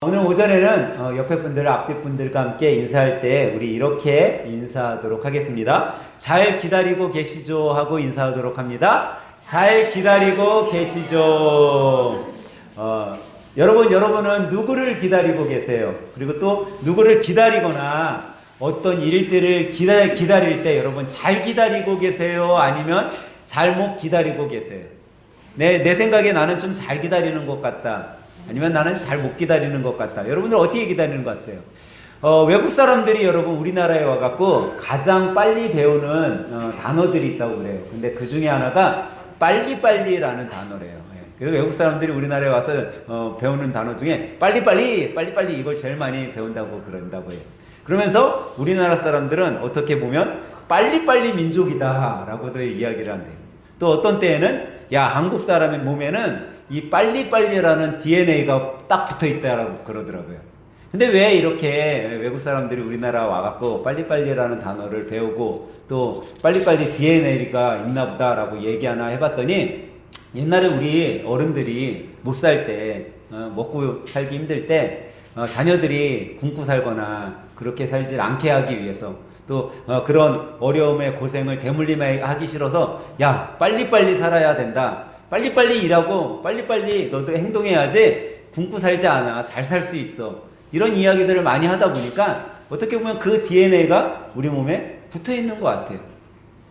오늘 오전에는 옆에 분들, 앞뒤 분들과 함께 인사할 때 우리 이렇게 인사하도록 하겠습니다. 잘 기다리고 계시죠? 하고 인사하도록 합니다. 잘 기다리고 계시죠? 여러분은 누구를 기다리고 계세요? 그리고 또 누구를 기다리거나 어떤 일들을 기다릴 때 여러분 잘 기다리고 계세요? 아니면 잘못 기다리고 계세요? 내 생각에 나는 좀 잘 기다리는 것 같다. 아니면 나는 잘 못 기다리는 것 같다. 여러분들 어떻게 기다리는 것 같아요? 외국 사람들이 여러분 우리나라에 와갖고 가장 빨리 배우는 단어들이 있다고 그래요. 근데 그 중에 하나가 빨리빨리라는 단어래요. 그래서 외국 사람들이 우리나라에 와서 배우는 단어 중에 빨리빨리 이걸 제일 많이 배운다고 그런다고 해요. 그러면서 우리나라 사람들은 어떻게 보면 빨리빨리 민족이다 라고도 이야기를 한대요. 또 어떤 때에는 야, 한국 사람의 몸에는 이 빨리빨리라는 DNA가 딱 붙어 있다라고 그러더라고요. 근데 왜 이렇게 외국 사람들이 우리나라 와갖고 빨리빨리라는 단어를 배우고 또 빨리빨리 DNA가 있나 보다라고 얘기 하나 해봤더니 옛날에 우리 어른들이 못 살 때, 먹고 살기 힘들 때, 자녀들이 굶고 살거나 그렇게 살지 않게 하기 위해서 또 그런 어려움의 고생을 대물림하기 싫어서 야, 빨리빨리 살아야 된다. 빨리빨리 일하고 빨리빨리 너도 행동해야지 굶고 살지 않아. 잘 살 수 있어. 이런 이야기들을 많이 하다 보니까 어떻게 보면 그 DNA가 우리 몸에 붙어 있는 것 같아요.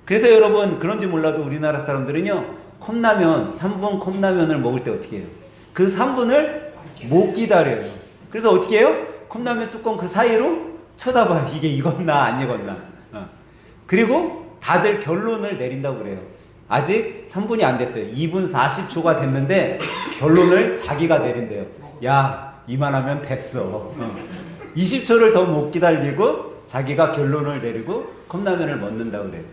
그래서 여러분 그런지 몰라도 우리나라 사람들은요, 컵라면, 3분 컵라면을 먹을 때 어떻게 해요? 그 3분을 못 기다려요. 그래서 어떻게 해요? 컵라면 뚜껑 그 사이로 쳐다봐요. 이게 익었나 안 익었나. 그리고 다들 결론을 내린다고 그래요. 아직 3분이 안 됐어요. 2분 40초가 됐는데 결론을 자기가 내린대요. 야, 이만하면 됐어. 20초를 더 못 기다리고 자기가 결론을 내리고 컵라면을 먹는다고 그래요.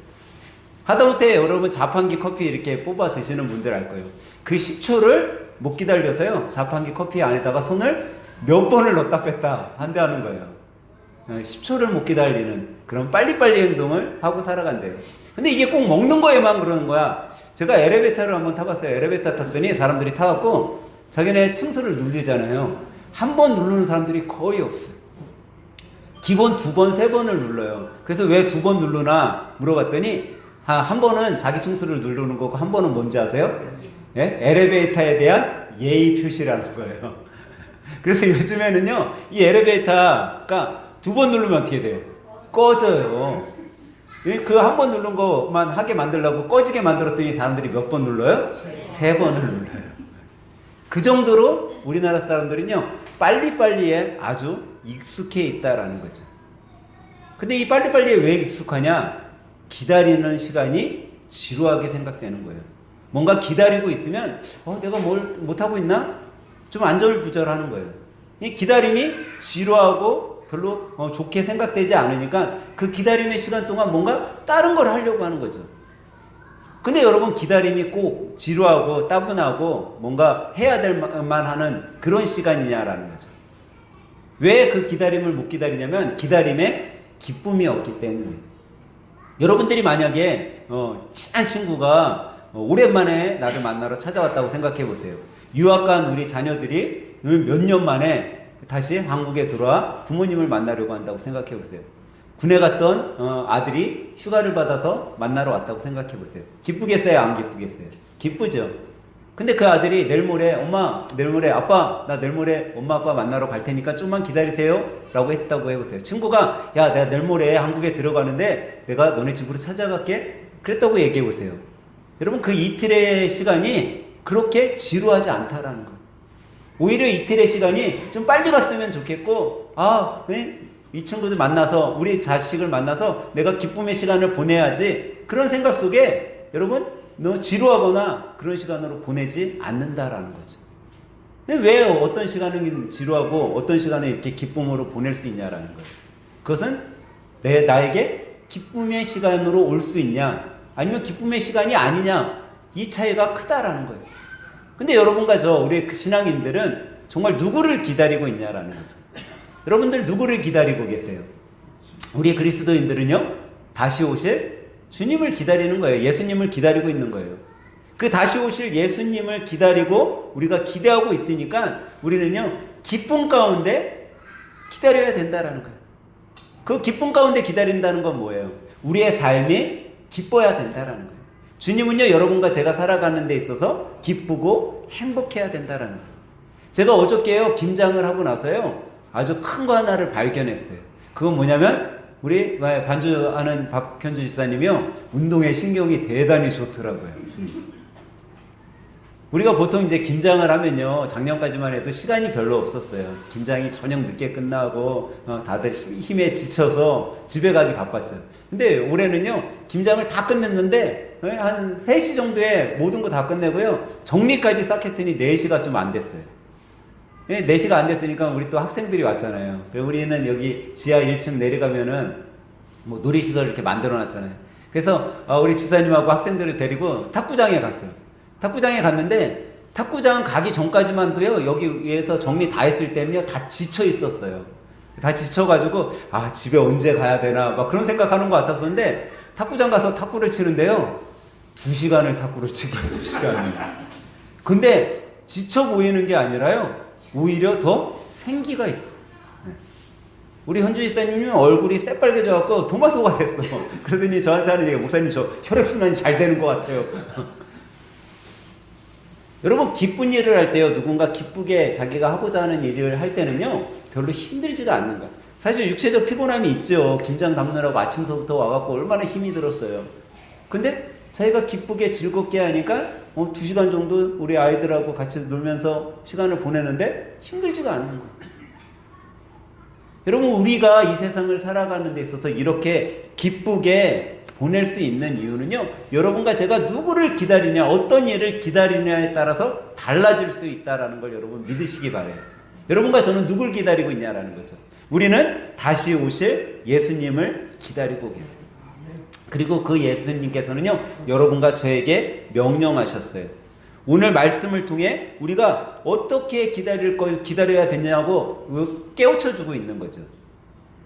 하다못해 여러분 자판기 커피 이렇게 뽑아 드시는 분들 알 거예요. 그 10초를 못 기다려서요, 자판기 커피 안에다가 손을 몇 번을 넣었다 뺐다 한다는 거예요. 10초를 못 기다리는 그런 빨리빨리 행동을 하고 살아간대요. 근데 이게 꼭 먹는 거에만 그러는 거야. 제가 엘리베이터를 한번 타봤어요. 엘리베이터 탔더니 사람들이 타갖고 자기네 층수를 누르잖아요. 한 번 누르는 사람들이 거의 없어요. 기본 2번, 3번을 눌러요. 그래서 왜 2번 누르나 물어봤더니 한 번은 자기 층수를 누르는 거고 한 번은 뭔지 아세요? 예? 엘리베이터에 대한 예의 표시라는 거예요. 그래서 요즘에는요, 이 엘리베이터가 2번 누르면 어떻게 돼요? 꺼져요. 그 한 번 누른 것만 하게 만들려고 꺼지게 만들었더니 사람들이 몇 번 눌러요? 3번을 눌러요. 그 정도로 우리나라 사람들은요, 빨리빨리에 아주 익숙해 있다라는 거죠. 근데 이 빨리빨리에 왜 익숙하냐? 기다리는 시간이 지루하게 생각되는 거예요. 뭔가 기다리고 있으면 내가 뭘 못하고 있나? 좀 안절부절하는 거예요. 이 기다림이 지루하고 별로 좋게 생각되지 않으니까 그 기다림의 시간 동안 뭔가 다른 걸 하려고 하는 거죠. 근데 여러분 기다림이 꼭 지루하고 따분하고 뭔가 해야 될 만하는 그런 시간이냐라는 거죠. 왜 그 기다림을 못 기다리냐면 기다림에 기쁨이 없기 때문에. 여러분들이 만약에 친한 친구가 오랜만에 나를 만나러 찾아왔다고 생각해 보세요. 유학 간 우리 자녀들이 몇 년 만에 다시 한국에 들어와 부모님을 만나려고 한다고 생각해 보세요. 군에 갔던 아들이 휴가를 받아서 만나러 왔다고 생각해 보세요. 기쁘겠어요? 안 기쁘겠어요? 기쁘죠. 근데 그 아들이 내일 모레 아빠 나 내일 모레 엄마 아빠 만나러 갈 테니까 좀만 기다리세요 라고 했다고 해보세요. 친구가 야, 내가 내일 모레 한국에 들어가는데 내가 너네 집으로 찾아갈게 그랬다고 얘기해 보세요. 여러분 그 이틀의 시간이 그렇게 지루하지 않다라는 거예요. 오히려 이틀의 시간이 좀 빨리 갔으면 좋겠고, 이 친구들 만나서, 우리 자식을 만나서 내가 기쁨의 시간을 보내야지. 그런 생각 속에 여러분, 너무 지루하거나 그런 시간으로 보내지 않는다라는 거죠. 왜 어떤 시간은 지루하고 어떤 시간을 이렇게 기쁨으로 보낼 수 있냐라는 거예요. 그것은 나에게 기쁨의 시간으로 올 수 있냐, 아니면 기쁨의 시간이 아니냐, 이 차이가 크다라는 거예요. 근데 여러분과 우리 신앙인들은 정말 누구를 기다리고 있냐라는 거죠. 여러분들 누구를 기다리고 계세요? 우리 그리스도인들은요, 다시 오실 주님을 기다리는 거예요. 예수님을 기다리고 있는 거예요. 그 다시 오실 예수님을 기다리고 우리가 기대하고 있으니까 우리는요, 기쁨 가운데 기다려야 된다라는 거예요. 그 기쁨 가운데 기다린다는 건 뭐예요? 우리의 삶이 기뻐야 된다라는 거예요. 주님은요, 여러분과 제가 살아가는 데 있어서 기쁘고 행복해야 된다라는 거예요. 제가 어저께요, 김장을 하고 나서요, 아주 큰 거 하나를 발견했어요. 그건 뭐냐면, 우리 반주하는 박현주 집사님이요, 운동에 신경이 대단히 좋더라고요. 우리가 보통 이제 김장을 하면요, 작년까지만 해도 시간이 별로 없었어요. 김장이 저녁 늦게 끝나고 다들 힘에 지쳐서 집에 가기 바빴죠. 근데 올해는요, 김장을 다 끝냈는데 한 3시 정도에 모든 거 다 끝내고요, 정리까지 싹 했더니 4시가 좀 안 됐어요. 4시가 안 됐으니까 우리 또 학생들이 왔잖아요. 우리는 여기 지하 1층 내려가면은 뭐 놀이시설 이렇게 만들어 놨잖아요. 그래서 우리 집사님하고 학생들을 데리고 탁구장에 갔어요. 탁구장에 갔는데, 탁구장 가기 전까지만도요, 여기 위에서 정리 다 했을 때는요, 다 지쳐 있었어요. 다 지쳐가지고, 아, 집에 언제 가야 되나, 막 그런 생각하는 것 같았었는데, 탁구장 가서 탁구를 치는데요, 2시간을 탁구를 친 거예요, 2시간을. 근데, 지쳐 보이는 게 아니라요, 오히려 더 생기가 있어. 우리 현주 집사님은 얼굴이 새빨개져갖고 토마토가 됐어. 그러더니 저한테 하는 얘기가, 목사님, 저 혈액순환이 잘 되는 것 같아요. 여러분, 기쁜 일을 할 때요, 누군가 기쁘게 자기가 하고자 하는 일을 할 때는요, 별로 힘들지가 않는 거야. 사실 육체적 피곤함이 있죠. 김장 담느라고 아침서부터 와갖고 얼마나 힘이 들었어요. 근데 자기가 기쁘게 즐겁게 하니까 2시간 정도 우리 아이들하고 같이 놀면서 시간을 보내는데 힘들지가 않는 거야. 여러분, 우리가 이 세상을 살아가는 데 있어서 이렇게 기쁘게 보낼 수 있는 이유는요, 여러분과 제가 누구를 기다리냐, 어떤 일을 기다리냐에 따라서 달라질 수 있다는 걸 여러분 믿으시기 바라요. 여러분과 저는 누굴 기다리고 있냐라는 거죠. 우리는 다시 오실 예수님을 기다리고 계세요. 그리고 그 예수님께서는요, 여러분과 저에게 명령하셨어요. 오늘 말씀을 통해 우리가 어떻게 기다려야 되냐고 깨우쳐주고 있는 거죠.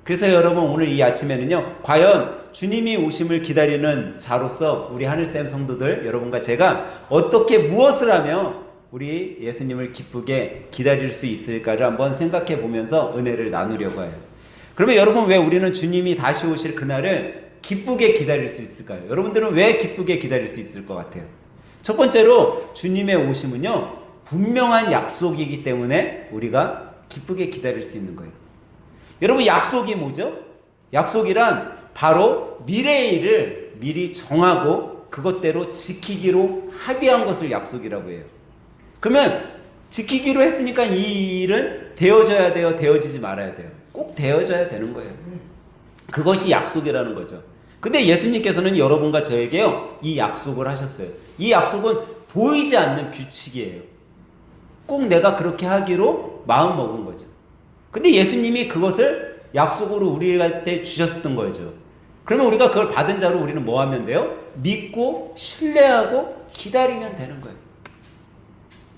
그래서 여러분, 오늘 이 아침에는요, 과연 주님이 오심을 기다리는 자로서 우리 하늘샘 성도들, 여러분과 제가 어떻게 무엇을 하며 우리 예수님을 기쁘게 기다릴 수 있을까를 한번 생각해 보면서 은혜를 나누려고 해요. 그러면 여러분, 왜 우리는 주님이 다시 오실 그날을 기쁘게 기다릴 수 있을까요? 여러분들은 왜 기쁘게 기다릴 수 있을 것 같아요? 첫 번째로, 주님의 오심은요, 분명한 약속이기 때문에 우리가 기쁘게 기다릴 수 있는 거예요. 여러분, 약속이 뭐죠? 약속이란 바로 미래의 일을 미리 정하고 그것대로 지키기로 합의한 것을 약속이라고 해요. 그러면 지키기로 했으니까 이 일은 되어져야 돼요? 되어지지 말아야 돼요? 꼭 되어져야 되는 거예요. 그것이 약속이라는 거죠. 근데 예수님께서는 여러분과 저에게요, 이 약속을 하셨어요. 이 약속은 보이지 않는 규칙이에요. 꼭 내가 그렇게 하기로 마음 먹은 거죠. 근데 예수님이 그것을 약속으로 우리한테 주셨던 거죠. 그러면 우리가 그걸 받은 자로 우리는 뭐 하면 돼요? 믿고 신뢰하고 기다리면 되는 거예요.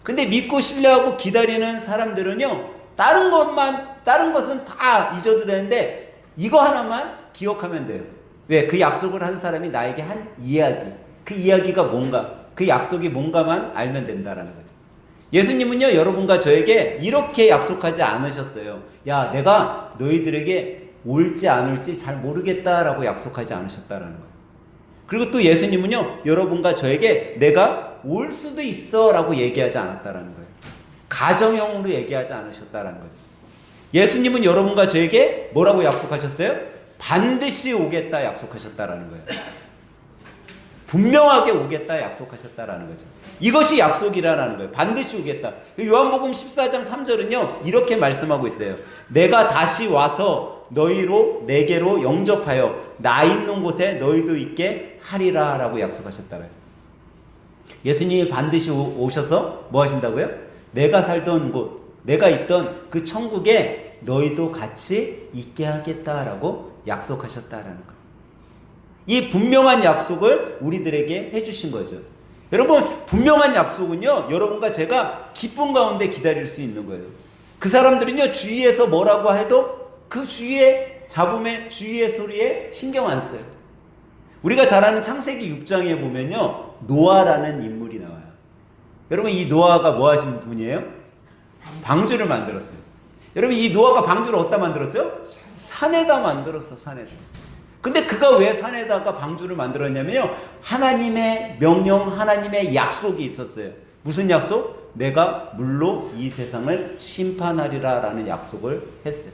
근데 믿고 신뢰하고 기다리는 사람들은요, 다른 것은 다 잊어도 되는데 이거 하나만 기억하면 돼요. 왜? 그 약속을 한 사람이 나에게 한 이야기, 그 이야기가 뭔가, 그 약속이 뭔가만 알면 된다라는 거죠. 예수님은요, 여러분과 저에게 이렇게 약속하지 않으셨어요. 야, 내가 너희들에게 올지 안 올지 잘 모르겠다라고 약속하지 않으셨다라는 거예요. 그리고 또 예수님은요, 여러분과 저에게 내가 올 수도 있어 라고 얘기하지 않았다라는 거예요. 가정형으로 얘기하지 않으셨다라는 거예요. 예수님은 여러분과 저에게 뭐라고 약속하셨어요? 반드시 오겠다 약속하셨다라는 거예요. 분명하게 오겠다 약속하셨다라는 거죠. 이것이 약속이라는 거예요. 반드시 오겠다. 요한복음 14장 3절은요, 이렇게 말씀하고 있어요. 내가 다시 와서 내게로 영접하여 나 있는 곳에 너희도 있게 하리라 라고 약속하셨다고요. 예수님이 반드시 오셔서 뭐 하신다고요? 내가 살던 곳, 내가 있던 그 천국에 너희도 같이 있게 하겠다라고 약속하셨다라는 거예요. 이 분명한 약속을 우리들에게 해주신 거죠. 여러분, 분명한 약속은요, 여러분과 제가 기쁨 가운데 기다릴 수 있는 거예요. 그 사람들은요, 주위에서 뭐라고 해도 그 주위의 잡음에, 주위의 소리에 신경 안 써요. 우리가 잘 아는 창세기 6장에 보면요, 노아라는 인물이 나와요. 여러분, 이 노아가 뭐 하신 분이에요? 방주를 만들었어요. 여러분, 이 노아가 방주를 어디다 만들었죠? 산에다 만들었어, 산에다. 근데 그가 왜 산에다가 방주를 만들었냐면요, 하나님의 명령, 하나님의 약속이 있었어요. 무슨 약속? 내가 물로 이 세상을 심판하리라 라는 약속을 했어요.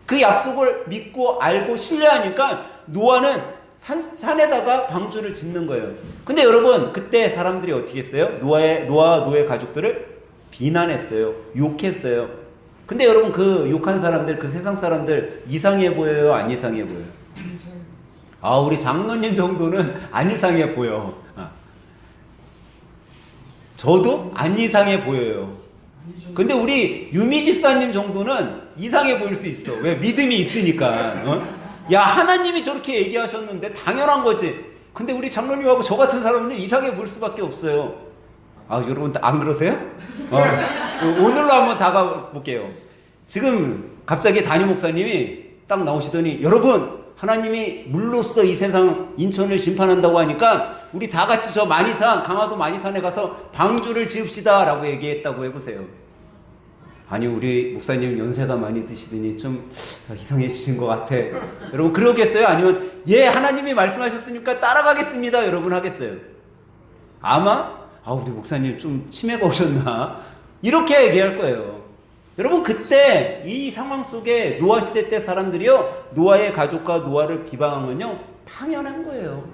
그 약속을 믿고 알고 신뢰하니까 노아는 산에다가 방주를 짓는 거예요. 근데 여러분, 그때 사람들이 어떻게 했어요? 노아와 노아의 가족들을 비난했어요. 욕했어요. 근데 여러분, 그 욕한 사람들, 그 세상 사람들 이상해 보여요? 안 이상해 보여요? 아, 우리 장로님 정도는 안 이상해 보여. 저도 안 이상해 보여요. 근데 우리 유미 집사님 정도는 이상해 보일 수 있어. 왜? 믿음이 있으니까. 야, 하나님이 저렇게 얘기하셨는데 당연한 거지. 근데 우리 장로님하고 저 같은 사람은 이상해 보일 수밖에 없어요. 아, 여러분 안 그러세요? 오늘로 한번 다가가 볼게요. 지금 갑자기 담임 목사님이 딱 나오시더니, 여러분, 하나님이 물로써 이 세상 인천을 심판한다고 하니까 우리 다 같이 저 만이산, 강화도 만이산에 가서 방주를 지읍시다 라고 얘기했다고 해보세요. 아니, 우리 목사님 연세가 많이 드시더니 좀 이상해지신 것 같아. 여러분 그러겠어요? 아니면 예, 하나님이 말씀하셨으니까 따라가겠습니다 여러분 하겠어요? 아마 우리 목사님 좀 치매가 오셨나? 이렇게 얘기할 거예요. 여러분, 그때 이 상황 속에 노아 시대 때 사람들이요, 노아의 가족과 노아를 비방한 건요 당연한 거예요.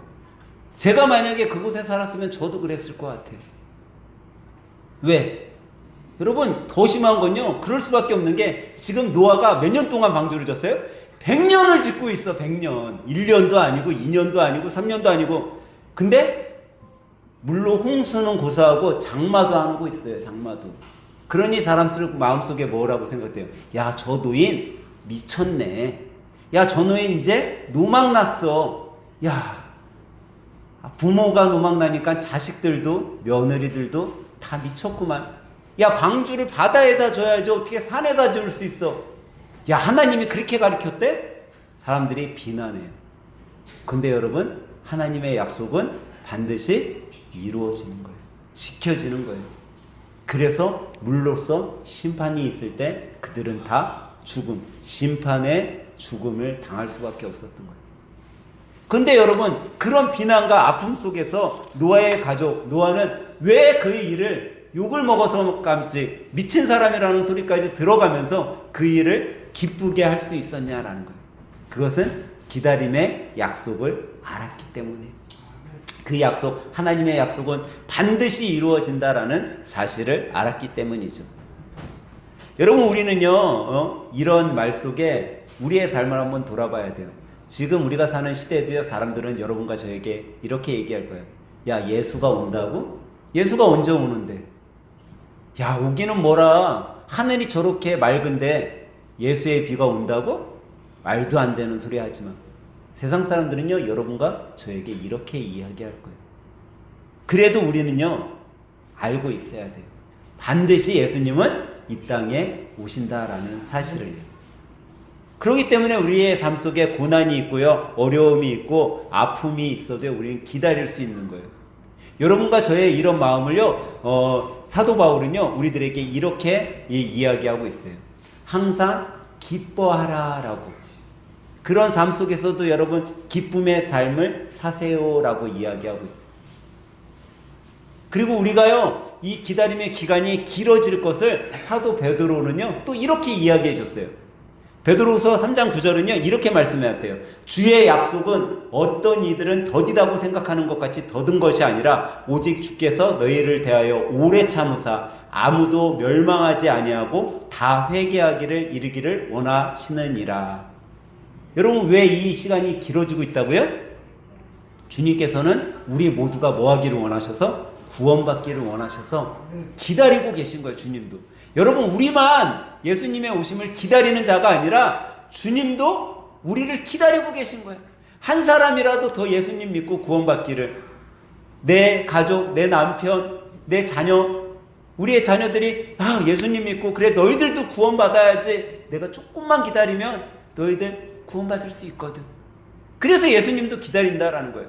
제가 만약에 그곳에 살았으면 저도 그랬을 것 같아요. 왜? 여러분, 더 심한 건요, 그럴 수밖에 없는 게, 지금 노아가 몇 년 동안 방주를 졌어요? 100년을 짓고 있어. 100년. 1년도 아니고 2년도 아니고 3년도 아니고. 근데 물로 홍수는 고사하고 장마도 안 오고 있어요. 장마도. 그러니 사람 마음속에 뭐라고 생각돼요? 야, 저 노인 미쳤네. 야, 저 노인 이제 노망났어. 야, 부모가 노망나니까 자식들도 며느리들도 다 미쳤구만. 야, 방주를 바다에다 줘야지 어떻게 산에다 줄 수 있어? 야, 하나님이 그렇게 가르쳤대? 사람들이 비난해요. 근데 여러분, 하나님의 약속은 반드시 이루어지는 거예요. 지켜지는 거예요. 그래서 물로써 심판이 있을 때 그들은 다 심판의 죽음을 당할 수밖에 없었던 거예요. 근데 여러분, 그런 비난과 아픔 속에서 노아의 가족, 노아는 왜 그의 일을 욕을 먹어서까지 미친 사람이라는 소리까지 들어가면서 그 일을 기쁘게 할 수 있었냐라는 거예요. 그것은 기다림의 약속을 알았기 때문에. 그 약속, 하나님의 약속은 반드시 이루어진다라는 사실을 알았기 때문이죠. 여러분, 우리는요, 이런 말 속에 우리의 삶을 한번 돌아봐야 돼요. 지금 우리가 사는 시대에도요, 사람들은 여러분과 저에게 이렇게 얘기할 거예요. 야, 예수가 온다고? 예수가 언제 오는데? 야, 오기는 뭐라. 하늘이 저렇게 맑은데 예수의 비가 온다고? 말도 안 되는 소리 하지 마. 세상 사람들은요, 여러분과 저에게 이렇게 이야기할 거예요. 그래도 우리는요, 알고 있어야 돼요. 반드시 예수님은 이 땅에 오신다라는 사실을요. 그렇기 때문에 우리의 삶 속에 고난이 있고요, 어려움이 있고 아픔이 있어도 우리는 기다릴 수 있는 거예요. 여러분과 저의 이런 마음을요, 사도 바울은요, 우리들에게 이렇게 이야기하고 있어요. 항상 기뻐하라 라고. 그런 삶 속에서도 여러분, 기쁨의 삶을 사세요라고 이야기하고 있어요. 그리고 우리가요, 이 기다림의 기간이 길어질 것을 사도 베드로는요, 또 이렇게 이야기해 줬어요. 베드로후서 3장 9절은요, 이렇게 말씀하세요. 주의 약속은 어떤 이들은 더디다고 생각하는 것 같이 더딘 것이 아니라 오직 주께서 너희를 대하여 오래 참으사 아무도 멸망하지 아니하고 다 회개하기를 이르기를 원하시느니라. 여러분, 왜 이 시간이 길어지고 있다고요? 주님께서는 우리 모두가 뭐 하기를 원하셔서? 구원받기를 원하셔서 기다리고 계신 거예요. 주님도. 여러분, 우리만 예수님의 오심을 기다리는 자가 아니라 주님도 우리를 기다리고 계신 거예요. 한 사람이라도 더 예수님 믿고 구원받기를. 내 가족, 내 남편, 내 자녀, 우리의 자녀들이 예수님 믿고 그래 너희들도 구원받아야지. 내가 조금만 기다리면 너희들 구원받을 수 있거든. 그래서 예수님도 기다린다라는 거예요.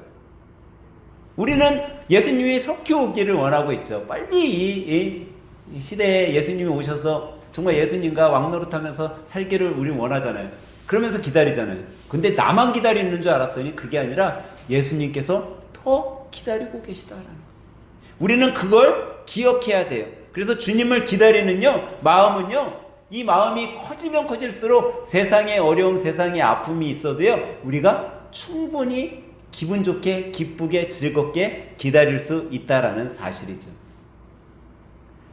우리는 예수님이 속히 오기를 원하고 있죠. 빨리 이 시대에 예수님이 오셔서 정말 예수님과 왕노릇하면서 살기를 우리는 원하잖아요. 그러면서 기다리잖아요. 근데 나만 기다리는 줄 알았더니 그게 아니라 예수님께서 더 기다리고 계시다라는 거예요. 우리는 그걸 기억해야 돼요. 그래서 주님을 기다리는요, 마음은요, 이 마음이 커지면 커질수록 세상의 어려움, 세상의 아픔이 있어도요, 우리가 충분히 기분 좋게, 기쁘게, 즐겁게 기다릴 수 있다라는 사실이죠.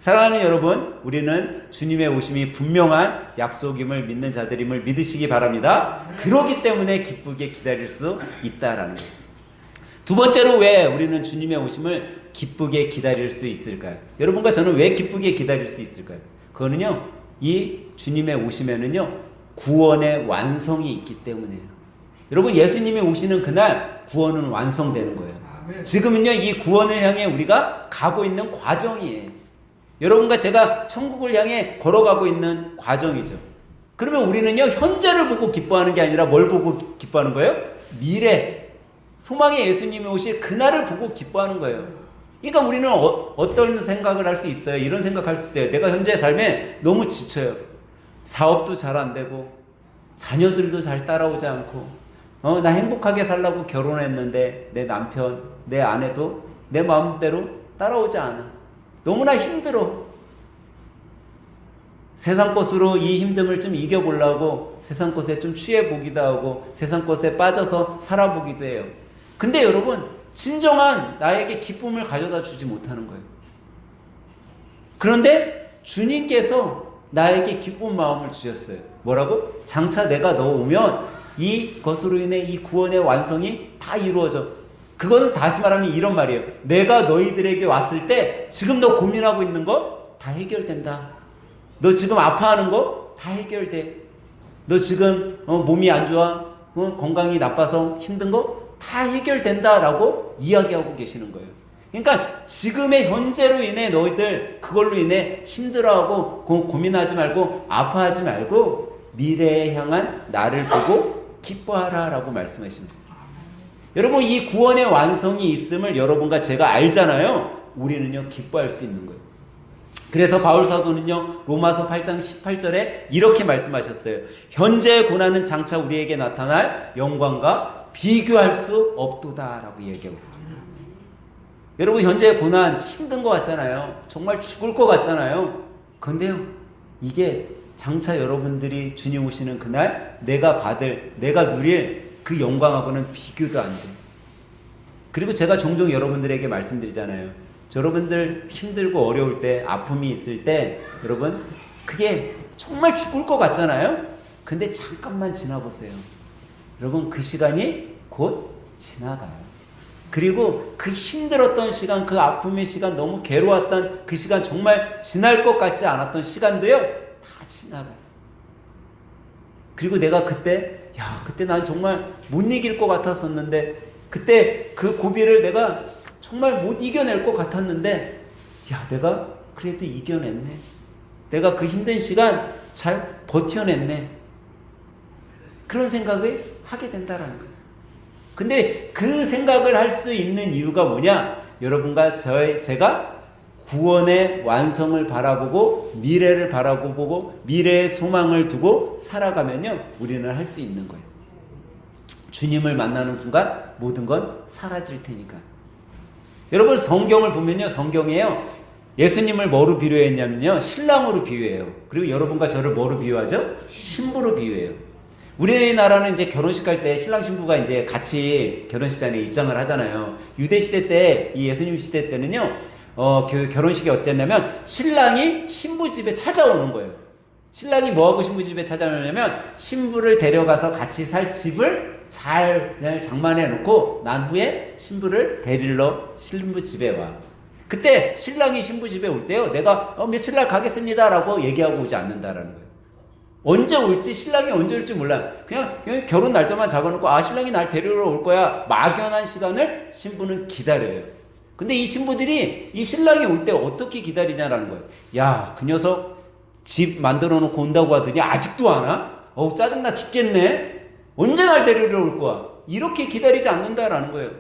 사랑하는 여러분, 우리는 주님의 오심이 분명한 약속임을 믿는 자들임을 믿으시기 바랍니다. 그렇기 때문에 기쁘게 기다릴 수 있다라는 거예요. 두 번째로 왜 우리는 주님의 오심을 기쁘게 기다릴 수 있을까요? 여러분과 저는 왜 기쁘게 기다릴 수 있을까요? 그거는요, 이 주님의 오심에는요, 구원의 완성이 있기 때문이에요. 여러분, 예수님이 오시는 그날 구원은 완성되는 거예요. 지금은요, 이 구원을 향해 우리가 가고 있는 과정이에요. 여러분과 제가 천국을 향해 걸어가고 있는 과정이죠. 그러면 우리는요, 현재를 보고 기뻐하는 게 아니라 뭘 보고 기뻐하는 거예요? 미래, 소망의 예수님이 오실 그날을 보고 기뻐하는 거예요. 그러니까 우리는 어떤 생각을 할 수 있어요? 이런 생각할 수 있어요. 내가 현재 삶에 너무 지쳐요. 사업도 잘 안 되고 자녀들도 잘 따라오지 않고 나 행복하게 살라고 결혼했는데 내 남편, 내 아내도 내 마음대로 따라오지 않아. 너무나 힘들어. 세상 것으로 이 힘듦을 좀 이겨보려고 세상 것에 좀 취해보기도 하고 세상 것에 빠져서 살아보기도 해요. 근데 여러분, 진정한 나에게 기쁨을 가져다 주지 못하는 거예요. 그런데 주님께서 나에게 기쁜 마음을 주셨어요. 뭐라고? 장차 내가 너 오면 이것으로 인해 이 구원의 완성이 다 이루어져. 그거는 다시 말하면 이런 말이에요. 내가 너희들에게 왔을 때 지금 너 고민하고 있는 거 다 해결된다. 너 지금 아파하는 거 다 해결돼. 너 지금 몸이 안 좋아, 건강이 나빠서 힘든 거 다 해결된다라고 이야기하고 계시는 거예요. 그러니까 지금의 현재로 인해 너희들 그걸로 인해 힘들어하고 고민하지 말고 아파하지 말고 미래에 향한 나를 보고 기뻐하라라고 말씀하십니다. 여러분, 이 구원의 완성이 있음을 여러분과 제가 알잖아요. 우리는요, 기뻐할 수 있는 거예요. 그래서 바울 사도는요, 로마서 8장 18절에 이렇게 말씀하셨어요. 현재의 고난은 장차 우리에게 나타날 영광과 비교할 수 없도다라고 얘기하고 있습니다. 여러분, 현재의 고난 힘든 것 같잖아요. 정말 죽을 것 같잖아요. 그런데요, 이게 장차 여러분들이 주님 오시는 그날 내가 누릴 그 영광하고는 비교도 안 돼. 그리고 제가 종종 여러분들에게 말씀드리잖아요. 여러분들 힘들고 어려울 때, 아픔이 있을 때, 여러분, 그게 정말 죽을 것 같잖아요. 근데 잠깐만 지나보세요. 여러분, 그 시간이 곧 지나가요. 그리고 그 힘들었던 시간, 그 아픔의 시간, 너무 괴로웠던 그 시간, 정말 지날 것 같지 않았던 시간도요, 다 지나가요. 그리고 내가 그때 난 정말 못 이길 것 같았었는데, 그때 그 고비를 내가 정말 못 이겨낼 것 같았는데, 내가 그래도 이겨냈네. 내가 그 힘든 시간 잘 버텨냈네. 그런 생각을 하게 된다라는 거예요. 근데 그 생각을 할 수 있는 이유가 뭐냐? 여러분과 제가 구원의 완성을 바라보고 미래를 바라보고 미래의 소망을 두고 살아가면요, 우리는 할 수 있는 거예요. 주님을 만나는 순간 모든 건 사라질 테니까. 여러분, 성경을 보면요, 성경에요, 예수님을 뭐로 비유했냐면요, 신랑으로 비유해요. 그리고 여러분과 저를 뭐로 비유하죠? 신부로 비유해요. 우리나라는 이제 결혼식 갈 때 신랑 신부가 이제 같이 결혼식장에 입장을 하잖아요. 유대 시대 때, 이 예수님 시대 때는요, 결혼식이 어땠냐면 신랑이 신부 집에 찾아오는 거예요. 신랑이 뭐하고 신부 집에 찾아오냐면 신부를 데려가서 같이 살 집을 잘 장만해 놓고 난 후에 신부를 데리러 신부 집에 와. 그때 신랑이 신부 집에 올 때요, 내가 며칠 날 가겠습니다 라고 얘기하고 오지 않는다라는 거예요. 언제 올지, 신랑이 언제 올지 몰라. 그냥 결혼 날짜만 잡아놓고 신랑이 날 데리러 올 거야, 막연한 시간을 신부는 기다려요. 근데 이 신부들이 이 신랑이 올 때 어떻게 기다리냐라는 거예요. 그 녀석 집 만들어 놓고 온다고 하더니 아직도 안 와? 짜증나 죽겠네. 언제 날 데리러 올 거야? 이렇게 기다리지 않는다라는 거예요.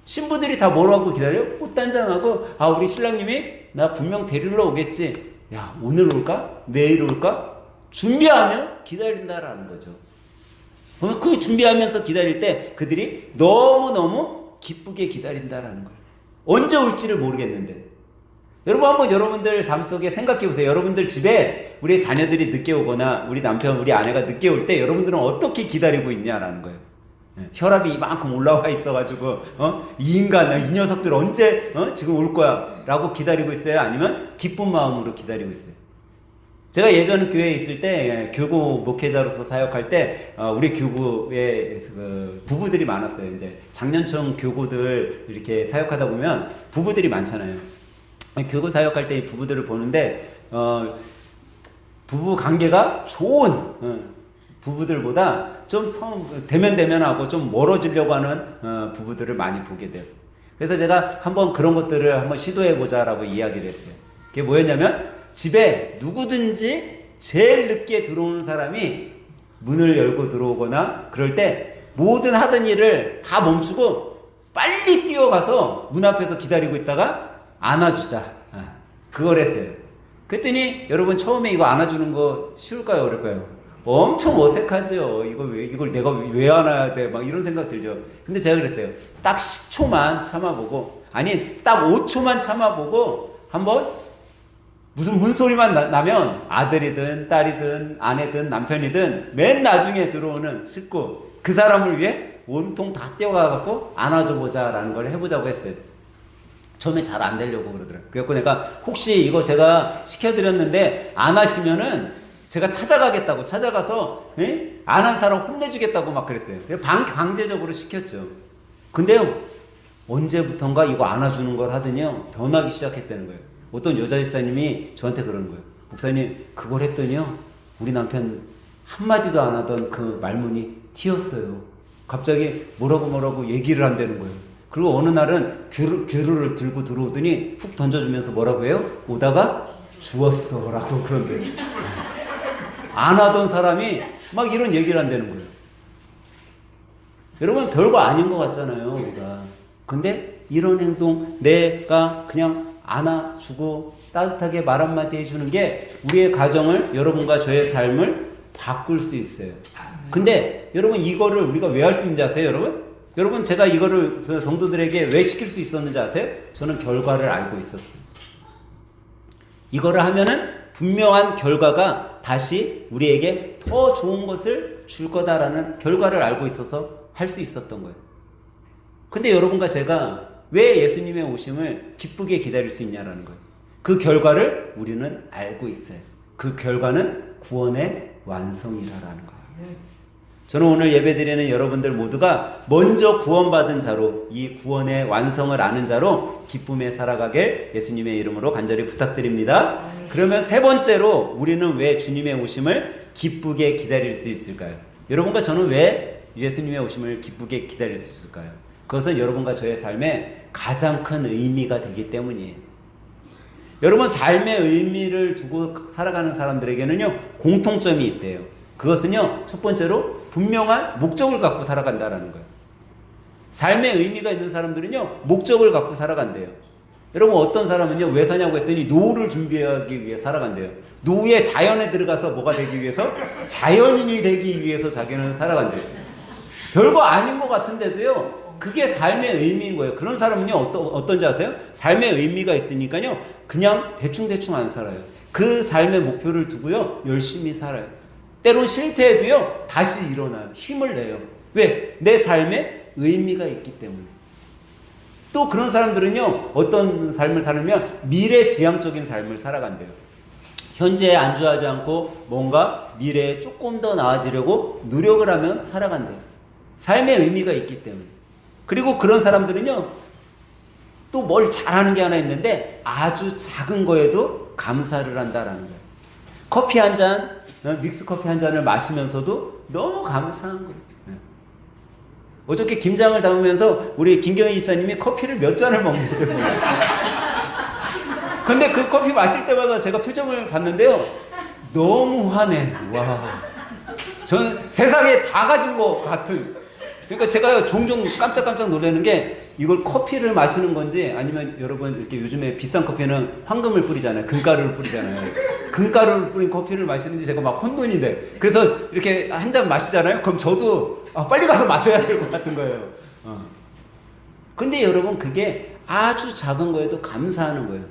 신부들이 다 뭐라고 기다려요? 꽃단장하고 우리 신랑님이 나 분명 데리러 오겠지. 야, 오늘 올까? 내일 올까? 준비하면 기다린다라는 거죠. 그 준비하면서 기다릴 때 그들이 너무너무 기쁘게 기다린다라는 거예요. 언제 올지를 모르겠는데. 여러분 한번 여러분들 삶 속에 생각해 보세요. 여러분들 집에 우리 자녀들이 늦게 오거나 우리 남편, 우리 아내가 늦게 올 때 여러분들은 어떻게 기다리고 있냐라는 거예요. 혈압이 이만큼 올라와 있어가지고 이 인간, 이 녀석들 언제 지금 올 거야 라고 기다리고 있어요? 아니면 기쁜 마음으로 기다리고 있어요? 제가 예전 교회에 있을 때 교구 목회자로서 사역할 때 우리 교구에 그 부부들이 많았어요. 이제 장년층 교구들 이렇게 사역하다 보면 부부들이 많잖아요. 교구 사역할 때 이 부부들을 보는데 부부 관계가 좋은 부부들보다 좀 대면대면하고 좀 멀어지려고 하는 부부들을 많이 보게 되었어요. 그래서 제가 한번 그런 것들을 한번 시도해보자라고 이야기를 했어요. 그게 뭐였냐면 집에 누구든지 제일 늦게 들어오는 사람이 문을 열고 들어오거나 그럴 때 모든 하던 일을 다 멈추고 빨리 뛰어가서 문 앞에서 기다리고 있다가 안아주자. 그걸 했어요. 그랬더니 여러분 처음에 이거 안아주는 거 쉬울까요? 어려울까요? 엄청 어색하죠. 이걸 내가 왜 안아야 돼? 막 이런 생각 들죠. 근데 제가 그랬어요. 딱 10초만 참아보고, 아니, 딱 5초만 참아보고, 한번 무슨 문소리만 나면 아들이든 딸이든 아내든 남편이든 맨 나중에 들어오는 식구, 그 사람을 위해 온통 다 뛰어가갖고 안아줘보자라는 걸 해보자고 했어요. 처음에 잘 안 되려고 그러더라고요. 그래갖고 내가 혹시 이거 제가 시켜드렸는데 안 하시면은 제가 찾아가겠다고 찾아가서 안 한 사람 혼내주겠다고 막 그랬어요. 강제적으로 시켰죠. 근데요 언제부턴가 이거 안아주는 걸 하더니요 변하기 시작했다는 거예요. 어떤 여자 집사님이 저한테 그러는 거예요. 목사님 그걸 했더니요 우리 남편 한마디도 안 하던 그 말문이 튀었어요. 갑자기 뭐라고 얘기를 한다는 거예요. 그리고 어느 날은 귤을 들고 들어오더니 훅 던져주면서 뭐라고 해요? 오다가 주웠어 라고 그런대요. 안 하던 사람이 막 이런 얘기를 한다는 거예요. 여러분 별거 아닌 것 같잖아요 우리가. 근데 이런 행동 내가 그냥 안아주고 따뜻하게 말 한마디 해주는 게 우리의 가정을 여러분과 저의 삶을 바꿀 수 있어요. 근데 여러분 이거를 우리가 왜 할 수 있는지 아세요 여러분? 여러분 제가 이거를 성도들에게 왜 시킬 수 있었는지 아세요? 저는 결과를 알고 있었어요. 이거를 하면은 분명한 결과가 다시 우리에게 더 좋은 것을 줄 거다라는 결과를 알고 있어서 할 수 있었던 거예요. 근데 여러분과 제가 왜 예수님의 오심을 기쁘게 기다릴 수 있냐라는 거예요. 그 결과를 우리는 알고 있어요. 그 결과는 구원의 완성이라는 거예요. 저는 오늘 예배드리는 여러분들 모두가 먼저 구원받은 자로 이 구원의 완성을 아는 자로 기쁨에 살아가길 예수님의 이름으로 간절히 부탁드립니다. 그러면 세 번째로 우리는 왜 주님의 오심을 기쁘게 기다릴 수 있을까요? 여러분과 저는 왜 예수님의 오심을 기쁘게 기다릴 수 있을까요? 그것은 여러분과 저의 삶에 가장 큰 의미가 되기 때문이에요. 여러분 삶의 의미를 두고 살아가는 사람들에게는요 공통점이 있대요. 그것은요 첫 번째로 분명한 목적을 갖고 살아간다라는 거예요. 삶의 의미가 있는 사람들은요 목적을 갖고 살아간대요. 여러분 어떤 사람은요 왜 사냐고 했더니 노후를 준비하기 위해 살아간대요. 노후에 자연에 들어가서 뭐가 되기 위해서? 자연인이 되기 위해서 자기는 살아간대요. 별거 아닌 것 같은데도요 그게 삶의 의미인 거예요. 그런 사람은요 어떤지 아세요? 삶의 의미가 있으니까요 그냥 대충 안 살아요. 그 삶의 목표를 두고요 열심히 살아요. 때론 실패해도요 다시 일어나요. 힘을 내요. 왜? 내 삶에 의미가 있기 때문에. 또 그런 사람들은요 어떤 삶을 살면 미래지향적인 삶을 살아간대요. 현재에 안주하지 않고 뭔가 미래에 조금 더 나아지려고 노력을 하면 살아간대요. 삶의 의미가 있기 때문에. 그리고 그런 사람들은요 또 뭘 잘하는 게 하나 있는데 아주 작은 거에도 감사를 한다라는 거예요. 커피 한 잔, 믹스 커피 한 잔을 마시면서도 너무 감사한 거예요. 어저께 김장을 담으면서 우리 김경희 이사님이 커피를 몇 잔을 먹는지 몰라요. 근데 그 커피 마실 때마다 제가 표정을 봤는데요 너무 화내. 와, 저는 세상에 다 가진 것 같은. 그러니까 제가 종종 깜짝깜짝 놀라는 게 이걸 커피를 마시는 건지 아니면 여러분 이렇게 요즘에 비싼 커피는 황금을 뿌리잖아요. 금가루를 뿌리잖아요. 금가루를 뿌린 커피를 마시는지 제가 막 혼돈이 돼. 그래서 이렇게 한 잔 마시잖아요. 그럼 저도 빨리 가서 마셔야 될 것 같은 거예요. 근데 여러분 그게 아주 작은 거에도 감사하는 거예요.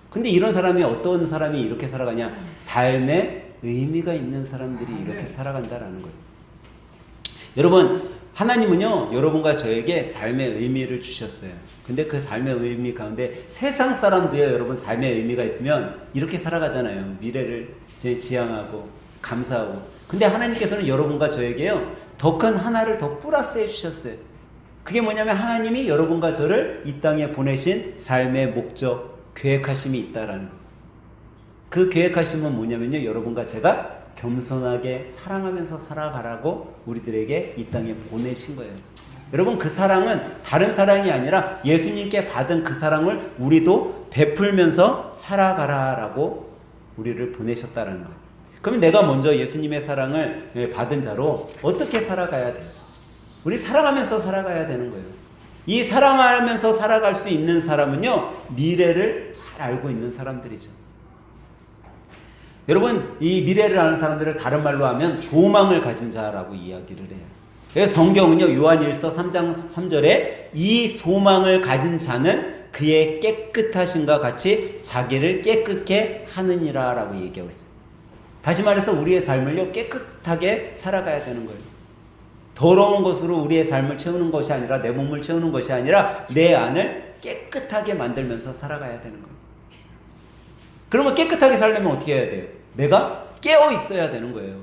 근데 이런 사람이 어떤 사람이 이렇게 살아가냐? 삶에 의미가 있는 사람들이 이렇게 살아간다라는 거예요. 여러분 하나님은요 여러분과 저에게 삶의 의미를 주셨어요. 근데 그 삶의 의미 가운데 세상 사람도요 여러분 삶의 의미가 있으면 이렇게 살아가잖아요. 미래를 지향하고 감사하고. 근데 하나님께서는 여러분과 저에게요 더 큰 하나를 더 플러스해 주셨어요. 그게 뭐냐면 하나님이 여러분과 저를 이 땅에 보내신 삶의 목적, 계획하심이 있다라는 거예요. 그 계획하심은 뭐냐면요 여러분과 제가 겸손하게 사랑하면서 살아가라고 우리들에게 이 땅에 보내신 거예요. 여러분 그 사랑은 다른 사랑이 아니라 예수님께 받은 그 사랑을 우리도 베풀면서 살아가라라고 우리를 보내셨다는 거예요. 그러면 내가 먼저 예수님의 사랑을 받은 자로 어떻게 살아가야 돼요? 우리 사랑하면서 살아가야 되는 거예요. 이 사랑하면서 살아갈 수 있는 사람은요 미래를 잘 알고 있는 사람들이죠. 여러분 이 미래를 아는 사람들을 다른 말로 하면 소망을 가진 자라고 이야기를 해요. 그래서 성경은요 요한일서 3장 3절에 이 소망을 가진 자는 그의 깨끗하심과 같이 자기를 깨끗게 하느니라 라고 얘기하고 있어요. 다시 말해서 우리의 삶을요 깨끗하게 살아가야 되는 거예요. 더러운 것으로 우리의 삶을 채우는 것이 아니라 내 몸을 채우는 것이 아니라 내 안을 깨끗하게 만들면서 살아가야 되는 거예요. 그러면 깨끗하게 살려면 어떻게 해야 돼요? 내가 깨어 있어야 되는 거예요.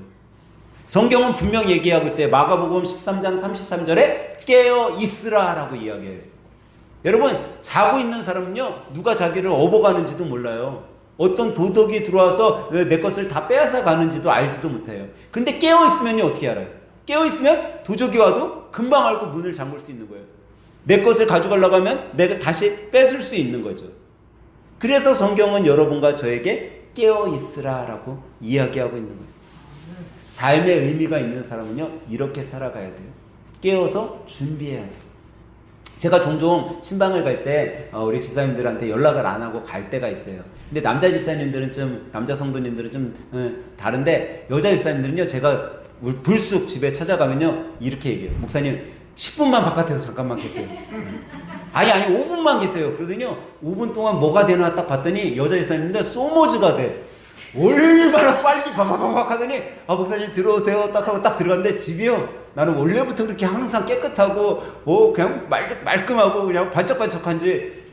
성경은 분명 얘기하고 있어요. 마가복음 13장 33절에 깨어 있으라 라고 이야기했어요. 여러분 자고 있는 사람은요 누가 자기를 업어가는지도 몰라요. 어떤 도둑이 들어와서 내 것을 다 빼앗아 가는지도 알지도 못해요. 근데 깨어 있으면요 어떻게 알아요? 깨어 있으면 도적이 와도 금방 알고 문을 잠글 수 있는 거예요. 내 것을 가져가려고 하면 내가 다시 뺏을 수 있는 거죠. 그래서 성경은 여러분과 저에게 깨어 있으라 라고 이야기하고 있는 거예요. 삶의 의미가 있는 사람은요 이렇게 살아가야 돼요. 깨어서 준비해야 돼요. 제가 종종 신방을 갈 때 우리 집사님들한테 연락을 안 하고 갈 때가 있어요. 근데 남자 집사님들은 남자 성도님들은 좀 다른데 여자 집사님들은요 제가 불쑥 집에 찾아가면요 이렇게 얘기해요. 목사님 10분만 바깥에서 잠깐만 계세요. 아니 5분만 계세요. 그러더니요 5분 동안 뭐가 되나 딱 봤더니 여자 집사님인데 소모즈가 돼. 얼마나 빨리 바바바박 하더니 목사님 들어오세요 딱 하고 딱 들어갔는데 집이요 나는 원래부터 그렇게 항상 깨끗하고 그냥 말끔하고 그냥 반짝반짝한지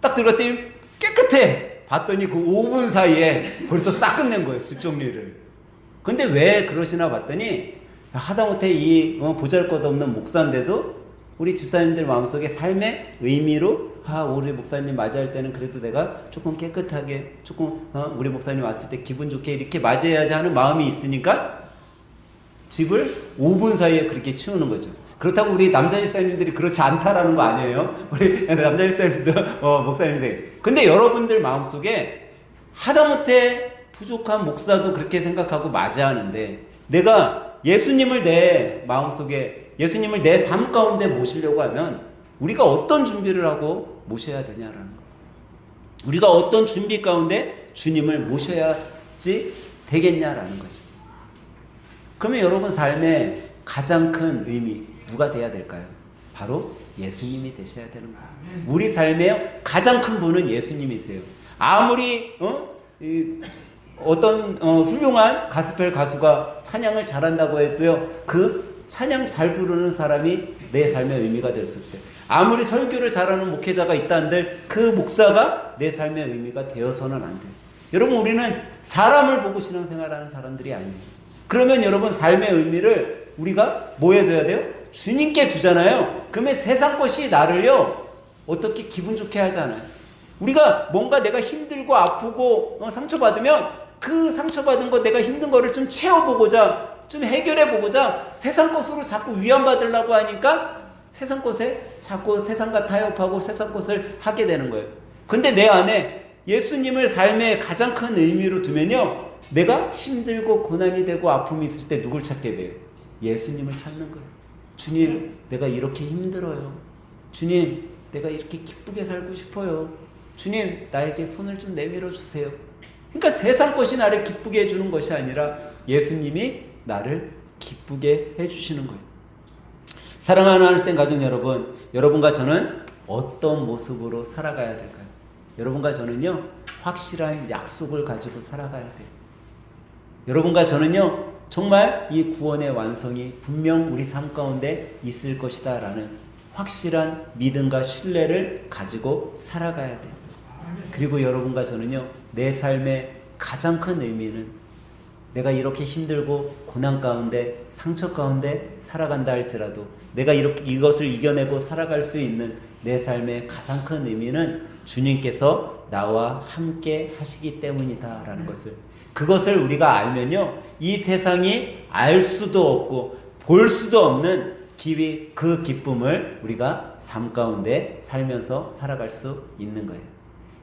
딱 들어갔더니 깨끗해. 봤더니 그 5분 사이에 벌써 싹 끝낸 거예요. 집 정리를. 근데 왜 그러시나 봤더니 하다못해 이 보잘것없는 목사인데도 우리 집사님들 마음속에 삶의 의미로 우리 목사님 맞이할 때는 그래도 내가 조금 깨끗하게 조금 우리 목사님 왔을 때 기분 좋게 이렇게 맞이해야지 하는 마음이 있으니까 집을 5분 사이에 그렇게 치우는 거죠. 그렇다고 우리 남자 집사님들이 그렇지 않다라는 거 아니에요. 우리 남자 집사님들도 목사님들. 근데 여러분들 마음속에 하다못해 부족한 목사도 그렇게 생각하고 맞이하는데 내가 예수님을 내 마음속에 예수님을 내 삶 가운데 모시려고 하면 우리가 어떤 준비를 하고 모셔야 되냐라는 거. 우리가 어떤 준비 가운데 주님을 모셔야지 되겠냐라는 거죠. 그러면 여러분 삶의 가장 큰 의미 누가 돼야 될까요? 바로 예수님이 되셔야 되는 거예요. 우리 삶의 가장 큰 분은 예수님이세요. 아무리 어떤 훌륭한 가스펠 가수가 찬양을 잘한다고 해도요 그 찬양 잘 부르는 사람이 내 삶의 의미가 될 수 없어요. 아무리 설교를 잘하는 목회자가 있다 한들 그 목사가 내 삶의 의미가 되어서는 안 돼요. 여러분 우리는 사람을 보고 신앙생활하는 사람들이 아니에요. 그러면 여러분 삶의 의미를 우리가 뭐 해둬야 돼요? 주님께 주잖아요. 그러면 세상 것이 나를요 어떻게 기분 좋게 하지 않아요. 우리가 뭔가 내가 힘들고 아프고 상처받으면 그 상처받은 거 내가 힘든 거를 좀 채워보고자 좀 해결해보고자 세상 것으로 자꾸 위안받으려고 하니까 세상 것에 자꾸 세상과 타협하고 세상 것을 하게 되는 거예요. 근데 내 안에 예수님을 삶의 가장 큰 의미로 두면요 내가 힘들고 고난이 되고 아픔이 있을 때 누굴 찾게 돼요? 예수님을 찾는 거예요. 주님, 내가 이렇게 힘들어요. 주님, 내가 이렇게 기쁘게 살고 싶어요. 주님, 나에게 손을 좀 내밀어 주세요. 그러니까 세상 것이 나를 기쁘게 해주는 것이 아니라 예수님이 나를 기쁘게 해주시는 거예요. 사랑하는 하늘생 가족 여러분, 여러분과 저는 어떤 모습으로 살아가야 될까요? 여러분과 저는요, 확실한 약속을 가지고 살아가야 돼요. 여러분과 저는요, 정말 이 구원의 완성이 분명 우리 삶 가운데 있을 것이다 라는 확실한 믿음과 신뢰를 가지고 살아가야 돼요. 그리고 여러분과 저는요, 내 삶의 가장 큰 의미는 내가 이렇게 힘들고 고난 가운데 상처 가운데 살아간다 할지라도 내가 이것을 이겨내고 살아갈 수 있는 내 삶의 가장 큰 의미는 주님께서 나와 함께 하시기 때문이다 라는 것을, 그것을 우리가 알면요, 이 세상이 알 수도 없고 볼 수도 없는 그 기쁨을 우리가 삶 가운데 살면서 살아갈 수 있는 거예요.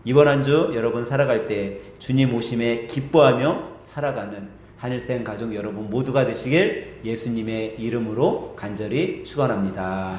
이번 한 주 여러분 살아갈 때 주님 오심에 기뻐하며 살아가는 하늘생 가족 여러분 모두가 되시길 예수님의 이름으로 간절히 축원합니다.